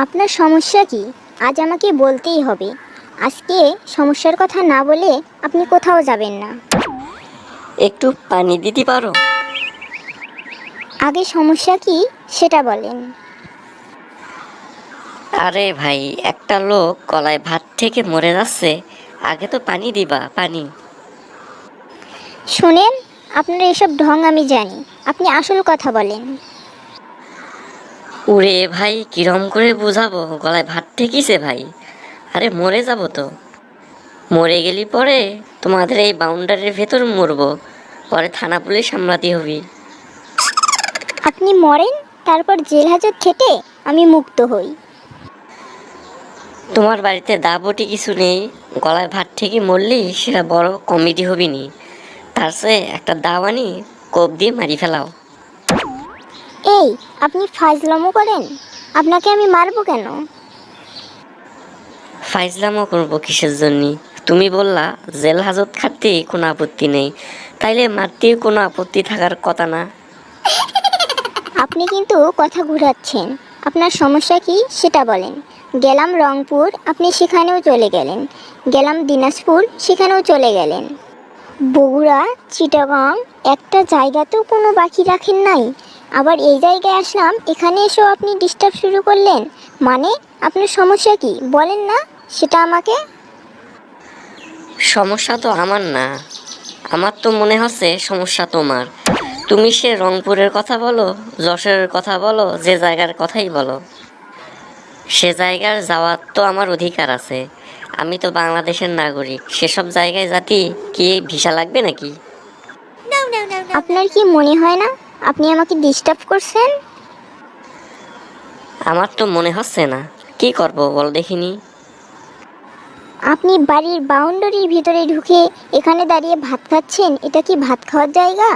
আপনার সমস্যা কি? আজ আমাকে বলতেই হবে। আজকে সমস্যার কথা না বলে আপনি কোথাও যাবেন না। একটু পানি দিতে পারো? আগে সমস্যা কি সেটা বলেন। আরে ভাই, একটা লোক গলায় ভাত থেকে মরে যাচ্ছে, আগে তো পানি দিবা, পানি। শোনেন, আপনার এসব ঢং আমি জানি। আপনি আসল কথা বলেন। ওরে ভাই, কিরম করে বুঝাবো? গলায় ভাত ঠেকিছে ভাই। আরে মরে যাব তো। মরে গেলি পরে তোমাদের এই বাউন্ডারির ভেতর মরবো, পরে থানা পুলিশ সামলাতে হবি। আপনি মরেন, তারপর জেল হাজত খেটে আমি মুক্ত হই। তোমার বাড়িতে দাবটি কিছু নেই, গলায় ভাত ঠেকি মরলি সেটা বড় কমেডি হবি নি। তার চেয়ে একটা দাওয়ানি কোপ দিয়ে মারি ফেলাও। এই, আপনি ফাজলামো করেন? আপনাকে আমি মারবো কেন? ফাইজলামও করবো কিসের জন্যে? তুমি বললা জেল হাজত খাটতে কোনো আপত্তি নেই, তাইলে মারতেও কোনো আপত্তি থাকার কথা না। আপনি কিন্তু কথা ঘুরাচ্ছেন। আপনার সমস্যা কি সেটা বলেন। গেলাম রংপুর, আপনি সেখানেও চলে গেলেন। গেলাম দিনাজপুর, সেখানেও চলে গেলেন। বগুড়া, চিটাগাং, একটা জায়গাতেও কোনো বাকি রাখেন নাই। আবার এই জায়গায় আসলাম, এখানে এসেও আপনি ডিস্টার্ব শুরু করলেন। মানে আপনার সমস্যা কি বলেন না সেটা আমাকে। সমস্যা তো আমার না, আমার তো মনে হচ্ছে সমস্যা তোমার। তুমি সে রংপুরের কথা বলো, যশোরের কথা বলো, যে জায়গার কথাই বলো, সে জায়গার যাওয়ার তো আমার অধিকার আছে। আমি তো বাংলাদেশের নাগরিক, সেসব জায়গায় জাতি কি ভিসা লাগবে নাকি? আপনার কি মনে হয় না আপনি আমাকে ডিস্টার্ব করছেন? আমার তো মনে হচ্ছে না। কি করব বল দেখিনি? আপনি বাড়ির বাউন্ডারির ভিতরে ঢুকে এখানে দাঁড়িয়ে ভাত খাচ্ছেন, এটা কি ভাত খাওয়ার জায়গা?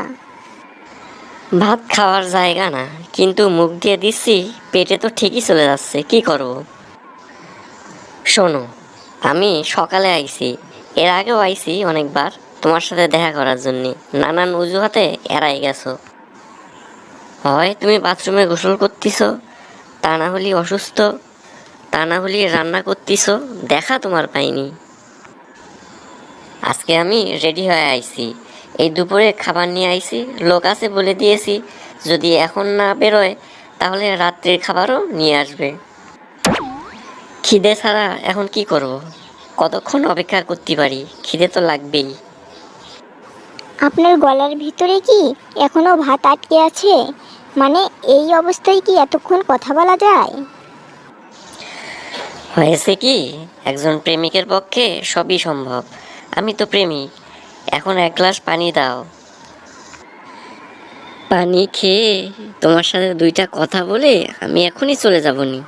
ভাত খাওয়ার জায়গা না, কিন্তু মুখ দিয়ে দিচ্ছি, পেটে তো ঠিকই চলে যাচ্ছে, কি করব? শোনো, আমি সকালে আইছি, এর আগেও আইছি অনেকবার তোমার সাথে দেখা করার জন্য। নানান অজুহাতে এড়াই গেছো। হয় তুমি বাথরুমে গোসল করতেছো, তা না হলে অসুস্থ, তা না হলে রান্না করতেছো, দেখা তোমার পাইনি। আজকে আমি রেডি হয়ে আইছি, এই দুপুরে খাবার নিয়ে আইছি, লোক আছে বলে দিয়েছি, যদি এখন না বেরোয় তাহলে রাত্রির খাবারও নিয়ে আসবে। খিদে ছাড়া এখন কি করব? কতক্ষণ অপেক্ষা করতে পারি? খিদে তো লাগবেই। আপনার গলার ভিতরে কি এখনো ভাত আটকে আছে? মানে এই অবস্থায় কি এতক্ষণ কথা বলা যায়? হয়েছে কি, একজন প্রেমিকের পক্ষে সবই সম্ভব। আমি তো প্রেমিক। এখন এক গ্লাস পানি দাও। পানি খেয়ে তোমার সাথে দুইটা কথা বলে আমি এখনই চলে যাবনি।